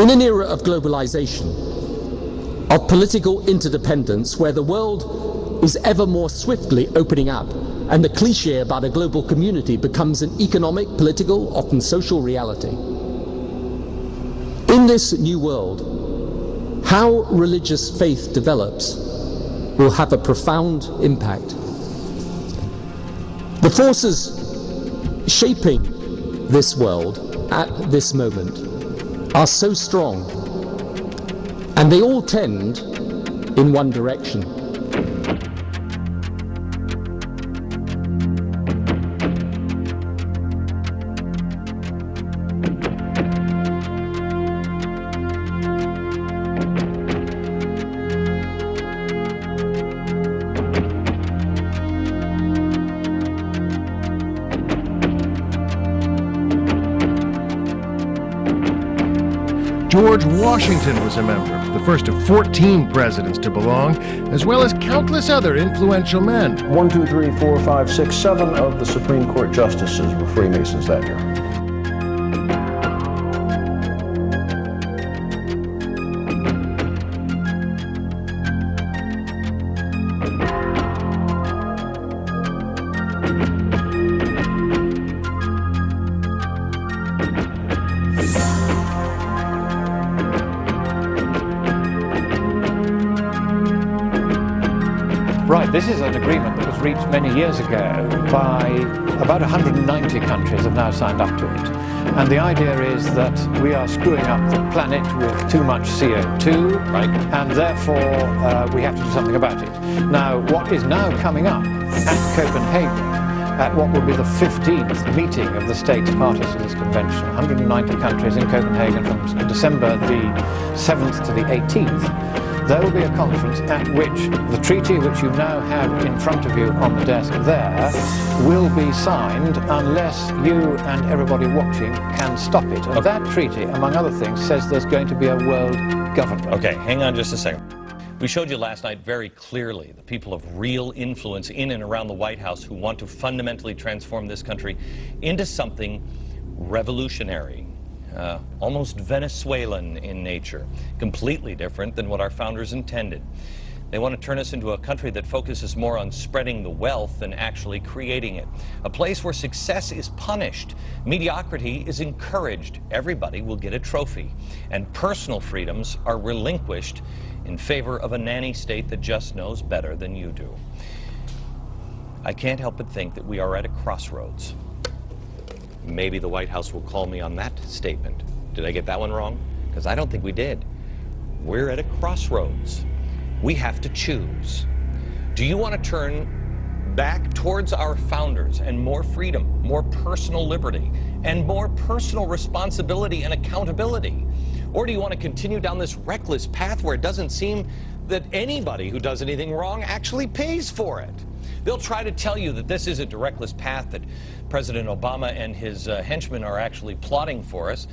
In an era of globalization, of political interdependence, where the world is ever more swiftly opening up, and the cliché about a global community becomes an economic, political, often social reality. In this new world, how religious faith develops will have a profound impact. The forces shaping this world at this moment are so strong, and they all tend in one direction. George Washington was a member, the first of 14 presidents to belong, as well as countless other influential men. 1, 2, 3, 4, 5, 6, 7 of the Supreme Court justices were Freemasons that year. Right, this is an agreement that was reached many years ago by about 190 countries have now signed up to it. And the idea is that we are screwing up the planet with too much CO2, right, and therefore we have to do something about it. Now, what is now coming up at Copenhagen, at what will be the 15th meeting of the states parties to this convention, 190 countries in Copenhagen from December the 7th to the 18th, there will be a conference at which the treaty which you now have in front of you on the desk there will be signed unless you and everybody watching can stop it. And that treaty, among other things, says there's going to be a world government. Okay, hang on just a second. We showed you last night very clearly the people of real influence in and around the White House who want to fundamentally transform this country into something revolutionary. Almost Venezuelan in nature, completely different than what our founders intended. They want to turn us into a country that focuses more on spreading the wealth than actually creating it. A place where success is punished, mediocrity is encouraged, everybody will get a trophy, and personal freedoms are relinquished in favor of a nanny state that just knows better than you do. I can't help but think that we are at a crossroads. Maybe the White House will call me on that statement. Did I get that one wrong? Because I don't think we did. We're at a crossroads. We have to choose. Do you want to turn back towards our founders and more freedom, more personal liberty, and more personal responsibility and accountability? Or do you want to continue down this reckless path where it doesn't seem that anybody who does anything wrong actually pays for it? They'll try to tell you that this isn't a reckless path that President Obama and his henchmen are actually plotting for us.